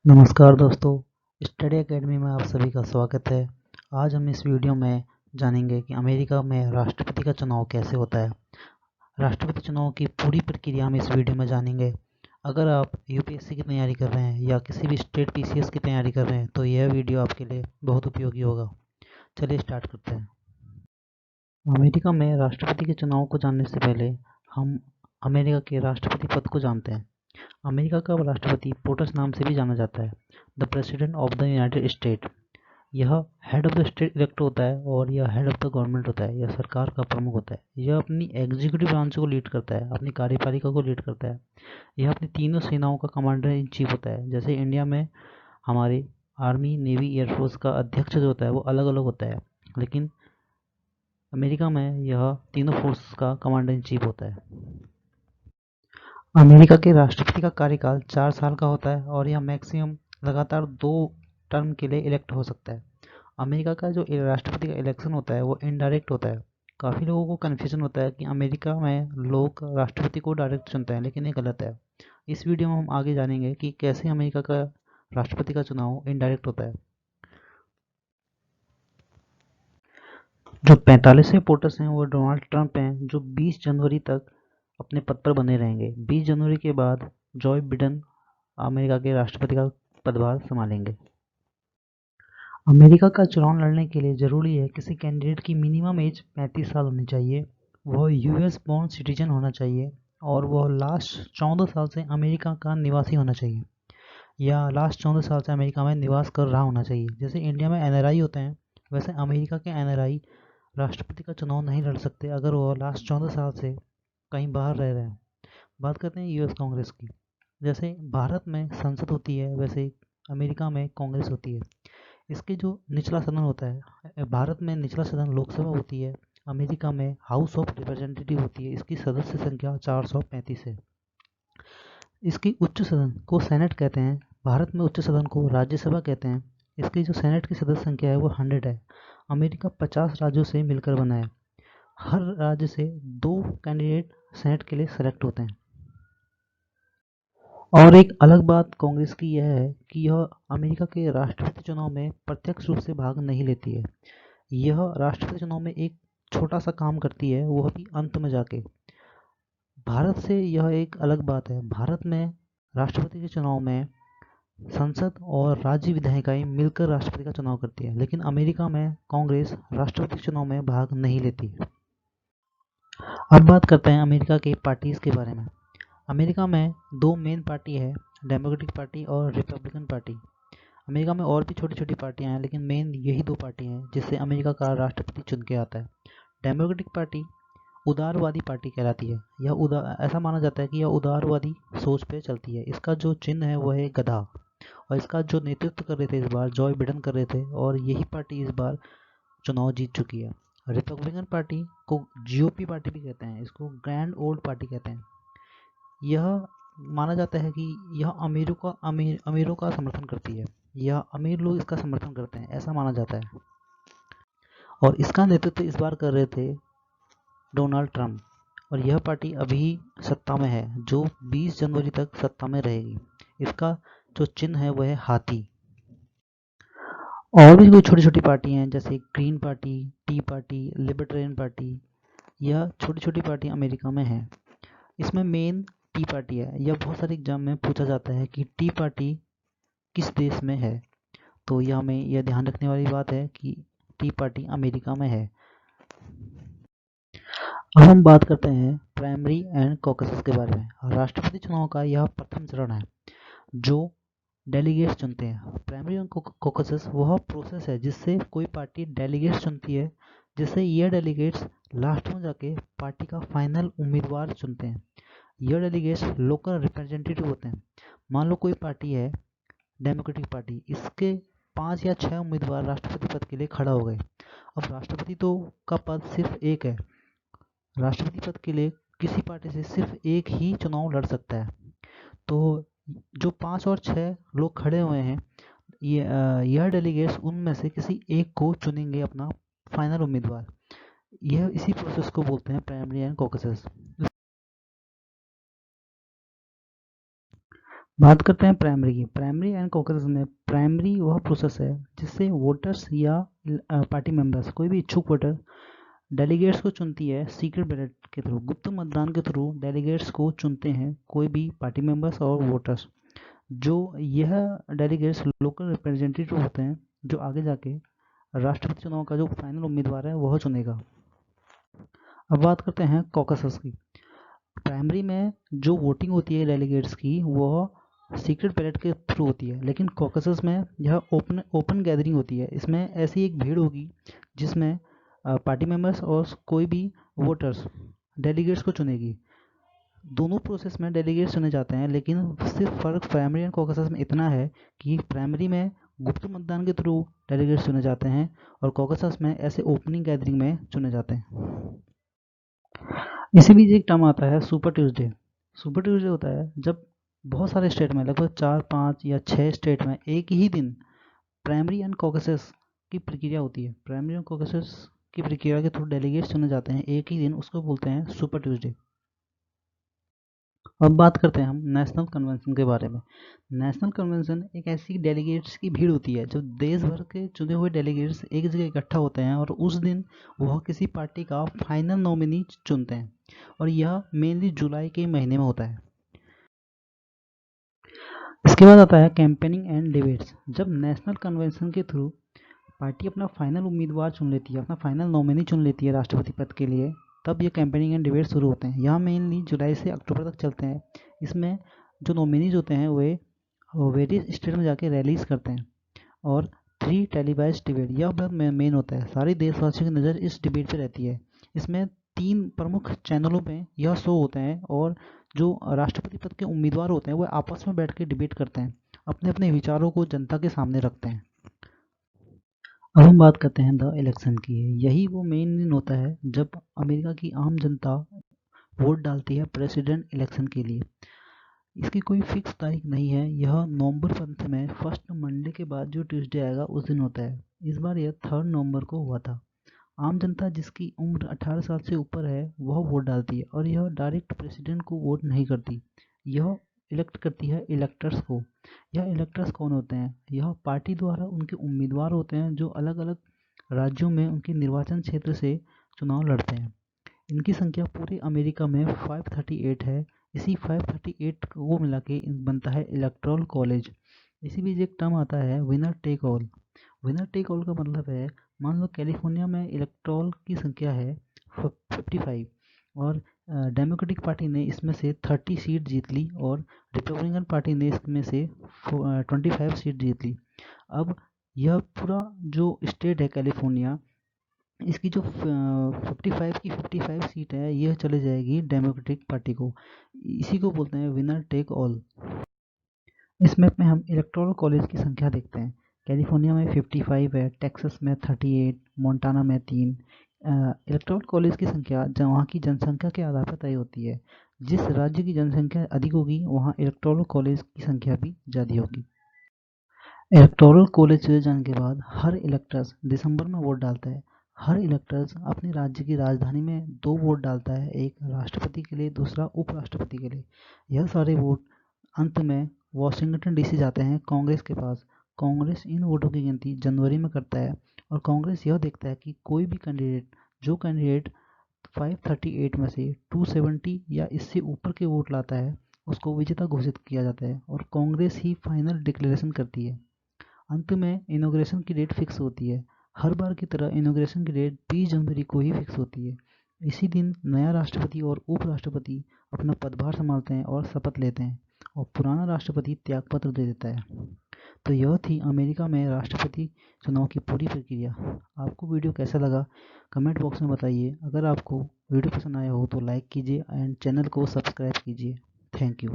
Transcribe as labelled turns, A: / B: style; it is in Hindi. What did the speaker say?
A: नमस्कार दोस्तों, स्टडी एकेडमी में आप सभी का स्वागत है। आज हम इस वीडियो में जानेंगे कि अमेरिका में राष्ट्रपति का चुनाव कैसे होता है। राष्ट्रपति चुनाव की पूरी प्रक्रिया हम इस वीडियो में जानेंगे। अगर आप यूपीएससी की तैयारी कर रहे हैं या किसी भी स्टेट पीसीएस की तैयारी कर रहे हैं तो यह वीडियो आपके लिए बहुत उपयोगी होगा। चलिए स्टार्ट करते हैं। अमेरिका में राष्ट्रपति के चुनाव को जानने से पहले हम अमेरिका के राष्ट्रपति पद को जानते हैं। अमेरिका का राष्ट्रपति पोटस नाम से भी जाना जाता है, the president of the United State. यह head of the state elect होता है और यह हेड ऑफ द गवर्नमेंट होता है। यह सरकार का प्रमुख होता है। यह अपनी एग्जीक्यूटिव ब्रांच को लीड करता है, अपनी कार्यपालिका को लीड करता है। यह अपनी तीनों सेनाओं का कमांडर इन चीफ होता है। जैसे इंडिया में हमारे आर्मी, नेवी, एयरफोर्स का अध्यक्ष जो होता है वो अलग अलग होता है, लेकिन अमेरिका में यह तीनों फोर्स का कमांडर इन चीफ होता है। अमेरिका के राष्ट्रपति का कार्यकाल 4 साल का होता है और यह मैक्सिमम लगातार 2 टर्म के लिए इलेक्ट हो सकता है। अमेरिका का जो राष्ट्रपति का इलेक्शन होता है वो इनडायरेक्ट होता है। काफ़ी लोगों को कन्फ्यूजन होता है कि अमेरिका में लोग राष्ट्रपति को डायरेक्ट चुनते हैं, लेकिन ये गलत है। इस वीडियो में हम आगे जानेंगे कि कैसे अमेरिका का राष्ट्रपति का चुनाव इनडायरेक्ट होता है। जो 45वें पोटस हैं वो डोनाल्ड ट्रंप हैं, जो 20 जनवरी तक अपने पद पर बने रहेंगे। 20 जनवरी के बाद जॉय बिडेन अमेरिका के राष्ट्रपति का पदभार संभालेंगे। अमेरिका का चुनाव लड़ने के लिए ज़रूरी है किसी कैंडिडेट की मिनिमम एज 35 साल होनी चाहिए, वह यूएस बॉर्न सिटीजन होना चाहिए और वह लास्ट 14 साल से अमेरिका का निवासी होना चाहिए या लास्ट 14 साल से अमेरिका में निवास कर रहा होना चाहिए। जैसे इंडिया में एनआरआई होते हैं, वैसे अमेरिका के एनआरआई राष्ट्रपति का चुनाव नहीं लड़ सकते अगर वह लास्ट 14 साल से कहीं बाहर रह रहे हैं। बात करते हैं यूएस कांग्रेस की। जैसे भारत में संसद होती है, वैसे अमेरिका में कांग्रेस होती है। इसके जो निचला सदन होता है, भारत में निचला सदन लोकसभा होती है, अमेरिका में हाउस ऑफ रिप्रेजेंटेटिव होती है। इसकी सदस्य संख्या 435 है। इसकी उच्च सदन को सेनेट कहते हैं। भारत में उच्च सदन को राज्यसभा कहते हैं। इसकी जो सेनेट की सदस्य संख्या है वो 100 है। अमेरिका 50 राज्यों से मिलकर बना है। हर राज्य से 2 कैंडिडेट सेनेट के लिए सेलेक्ट होते हैं। और एक अलग बात कांग्रेस की यह है कि यह अमेरिका के राष्ट्रपति चुनाव में प्रत्यक्ष रूप से भाग नहीं लेती है। यह राष्ट्रपति चुनाव में एक छोटा सा काम करती है, वह भी अंत में जाके। भारत से यह एक अलग बात है। भारत में राष्ट्रपति के चुनाव में संसद और राज्य विधायिकाएं मिलकर राष्ट्रपति का चुनाव करती है, लेकिन अमेरिका में कांग्रेस राष्ट्रपति चुनाव में भाग नहीं लेती है। अब बात करते हैं अमेरिका के पार्टीज के बारे में। अमेरिका में 2 मेन पार्टी है, डेमोक्रेटिक पार्टी और रिपब्लिकन पार्टी। अमेरिका में और भी छोटी छोटी पार्टियां हैं, लेकिन मेन यही 2 पार्टी हैं जिससे अमेरिका का राष्ट्रपति चुन के आता है। डेमोक्रेटिक पार्टी उदारवादी पार्टी कहलाती है। यह ऐसा माना जाता है कि यह उदारवादी सोच पे चलती है। इसका जो चिन्ह है वह है गधा, और इसका जो नेतृत्व कर रहे थे इस बार जॉय बिडेन कर रहे थे, और यही पार्टी इस बार चुनाव जीत चुकी है। रिपब्लिकन पार्टी को जीओपी पार्टी भी कहते हैं, इसको ग्रैंड ओल्ड पार्टी कहते हैं। यह माना जाता है कि यह अमीरों का समर्थन करती है, यह अमीर लोग इसका समर्थन करते हैं, ऐसा माना जाता है। और इसका नेतृत्व इस बार कर रहे थे डोनाल्ड ट्रंप, और यह पार्टी अभी सत्ता में है, जो 20 जनवरी तक सत्ता में रहेगी। इसका जो चिन्ह है वह है हाथी। और भी कोई छोटी छोटी पार्टी हैं, जैसे green party, T party, libertarian party. यह छोटी छोटी पार्टी अमेरिका में है। इसमें मेन टी पार्टी है। यह बहुत सारे एग्जाम में पूछा जाता है कि टी पार्टी किस देश में है, तो यह हमें यह ध्यान रखने वाली बात है कि टी पार्टी अमेरिका में है। अब हम बात करते हैं प्राइमरी एंड कॉकसेस के बारे में। राष्ट्रपति चुनाव का यह प्रथम चरण है जो डेलीगेट्स चुनते हैं। प्राइमरी एंड कॉकसेस वह प्रोसेस है जिससे कोई पार्टी डेलीगेट्स चुनती है, जिससे यह डेलीगेट्स लास्ट में जाके पार्टी का फाइनल उम्मीदवार चुनते हैं। यह डेलीगेट्स लोकल रिप्रेजेंटेटिव होते हैं। मान लो कोई पार्टी है डेमोक्रेटिक पार्टी, इसके 5 या 6 उम्मीदवार राष्ट्रपति पद के लिए खड़ा हो गए। अब राष्ट्रपति तो का पद सिर्फ एक है। राष्ट्रपति पद के लिए किसी पार्टी से सिर्फ एक ही चुनाव लड़ सकता है। तो जो 5 और 6 लोग खड़े हुए हैं, यह डेलीगेट्स उनमें से किसी एक को चुनेंगे अपना फाइनल उम्मीदवार। यह इसी प्रोसेस को बोलते हैं प्राइमरी एंड कॉकसेस। बात करते हैं प्राइमरी की। प्राइमरी एंड कॉकसेस में प्राइमरी वह प्रोसेस है जिससे वोटर्स या पार्टी मेंबर्स, कोई भी इच्छुक वोटर डेलीगेट्स को चुनती है सीक्रेट बैलेट के थ्रू, गुप्त मतदान के थ्रू डेलीगेट्स को चुनते हैं कोई भी पार्टी मेंबर्स और वोटर्स। जो यह डेलीगेट्स लोकल रिप्रेजेंटेटिव होते हैं जो आगे जाके राष्ट्रपति चुनाव का जो फाइनल उम्मीदवार है वह चुनेगा। अब बात करते हैं कॉकसेस की। प्राइमरी में जो वोटिंग होती है डेलीगेट्स की वह सीक्रेट बैलेट के थ्रू होती है, लेकिन कॉकसेस में यह ओपन गैदरिंग होती है। इसमें ऐसी एक भीड़ होगी जिसमें पार्टी मेंबर्स और कोई भी वोटर्स डेलीगेट्स को चुनेगी। दोनों प्रोसेस में डेलीगेट्स चुने जाते हैं, लेकिन सिर्फ फ़र्क प्राइमरी एंड कॉकसेस में इतना है कि प्राइमरी में गुप्त मतदान के थ्रू डेलीगेट्स चुने जाते हैं और कॉकसेस में ऐसे ओपनिंग गैदरिंग में चुने जाते हैं। इसी बीच एक टर्म आता है सुपर ट्यूसडे। सुपर ट्यूसडे होता है जब बहुत सारे स्टेट में, लगभग 4, 5 या 6 स्टेट में एक ही दिन प्राइमरी एंड कॉकसेस की प्रक्रिया होती है। प्राइमरी एंड कॉकसेस की प्रक्रिया के थ्रू डेलीगेट्स चुने जाते हैं एक ही दिन, उसको बोलते हैं सुपर ट्यूसडे। अब बात करते हैं हम नेशनल कन्वेंशन के बारे में। नेशनल कन्वेंशन एक ऐसी डेलीगेट्स की भीड़ होती है जब देश भर के चुने हुए डेलीगेट्स एक जगह इकट्ठा होते हैं और उस दिन वह किसी पार्टी का फाइनल नॉमिनी चुनते हैं, और यह मेनली जुलाई के महीने में होता है। इसके बाद आता है कैंपेनिंग एंड डिबेट्स। जब नेशनल कन्वेंशन के थ्रू पार्टी अपना फाइनल उम्मीदवार चुन लेती है, अपना फाइनल नॉमिनी चुन लेती है राष्ट्रपति पद के लिए, तब ये कैंपेनिंग एंड डिबेट शुरू होते हैं। यहाँ मेनली जुलाई से अक्टूबर तक चलते हैं। इसमें जो नॉमिनीज होते हैं वे वेरियस स्टेट में जाके रैलीज करते हैं और 3 टेलीवाइज डिबेट, यह बहुत मेन होता है। सारे देशवासियों की नज़र इस डिबेट पे रहती है। इसमें 3 प्रमुख चैनलों पे यह शो होते हैं और जो राष्ट्रपति पद के उम्मीदवार होते हैं वो आपस में बैठ के डिबेट करते हैं, अपने अपने विचारों को जनता के सामने रखते हैं। अब हम बात करते हैं द इलेक्शन की। यही वो मेन दिन होता है जब अमेरिका की आम जनता वोट डालती है प्रेसिडेंट इलेक्शन के लिए। इसकी कोई फिक्स तारीख नहीं है, यह नवंबर मंथ में फर्स्ट मंडे के बाद जो ट्यूसडे आएगा उस दिन होता है। इस बार यह 3 नवंबर को हुआ था। आम जनता जिसकी उम्र 18 साल से ऊपर है वह वोट डालती है और यह डायरेक्ट प्रेसिडेंट को वोट नहीं करती, यह इलेक्ट करती है इलेक्टर्स को। यह इलेक्टर्स कौन होते हैं? यह पार्टी द्वारा उनके उम्मीदवार होते हैं जो अलग अलग राज्यों में उनके निर्वाचन क्षेत्र से चुनाव लड़ते हैं। इनकी संख्या पूरे अमेरिका में 538 है। इसी 538 को मिला के बनता है इलेक्टोरल कॉलेज। इसी बीच एक टर्म आता है winner take all. Winner take all का मतलब है, मान लो कैलिफोर्निया में इलेक्टोरल की संख्या है 55 और डेमोक्रेटिक पार्टी ने इसमें से 30 सीट जीत ली और रिपब्लिकन पार्टी ने इसमें से 25 सीट जीत ली। अब यह पूरा जो स्टेट है कैलिफोर्निया, इसकी जो 55 सीट है यह चले जाएगी डेमोक्रेटिक पार्टी को। इसी को बोलते हैं विनर टेक ऑल। इस मैप में हम इलेक्टोरल कॉलेज की संख्या देखते हैं। कैलिफोर्निया में 55 है, टेक्सास में 38, मोंटाना में 3। इलेक्टोरल कॉलेज की संख्या वहाँ की जनसंख्या के आधार पर तय होती है। जिस राज्य की जनसंख्या अधिक होगी वहाँ इलेक्टोरल कॉलेज की संख्या भी ज़्यादा होगी। इलेक्टोरल कॉलेज चले जाने के बाद हर इलेक्टर्स दिसंबर में वोट डालता है। हर इलेक्टर्स अपने राज्य की राजधानी में 2 वोट डालता है, एक राष्ट्रपति के लिए, दूसरा उपराष्ट्रपति के लिए। यह सारे वोट अंत में वॉशिंगटन डीसी जाते हैं कांग्रेस के पास। कांग्रेस इन वोटों की गिनती जनवरी में करता है और कांग्रेस यह देखता है कि कोई भी कैंडिडेट 538 में से 270 या इससे ऊपर के वोट लाता है उसको विजेता घोषित किया जाता है और कांग्रेस ही फाइनल डिक्लेरेशन करती है। अंत में इनॉग्रेशन की डेट फिक्स होती है। हर बार की तरह इनॉग्रेशन की डेट 20 जनवरी को ही फिक्स होती है। इसी दिन नया राष्ट्रपति और उपराष्ट्रपति अपना पदभार संभालते हैं और शपथ लेते हैं और पुराना राष्ट्रपति त्यागपत्र दे देता है। तो यह थी अमेरिका में राष्ट्रपति चुनाव की पूरी प्रक्रिया। आपको वीडियो कैसा लगा कमेंट बॉक्स में बताइए। अगर आपको वीडियो पसंद आया हो तो लाइक कीजिए एंड चैनल को सब्सक्राइब कीजिए। Thank you.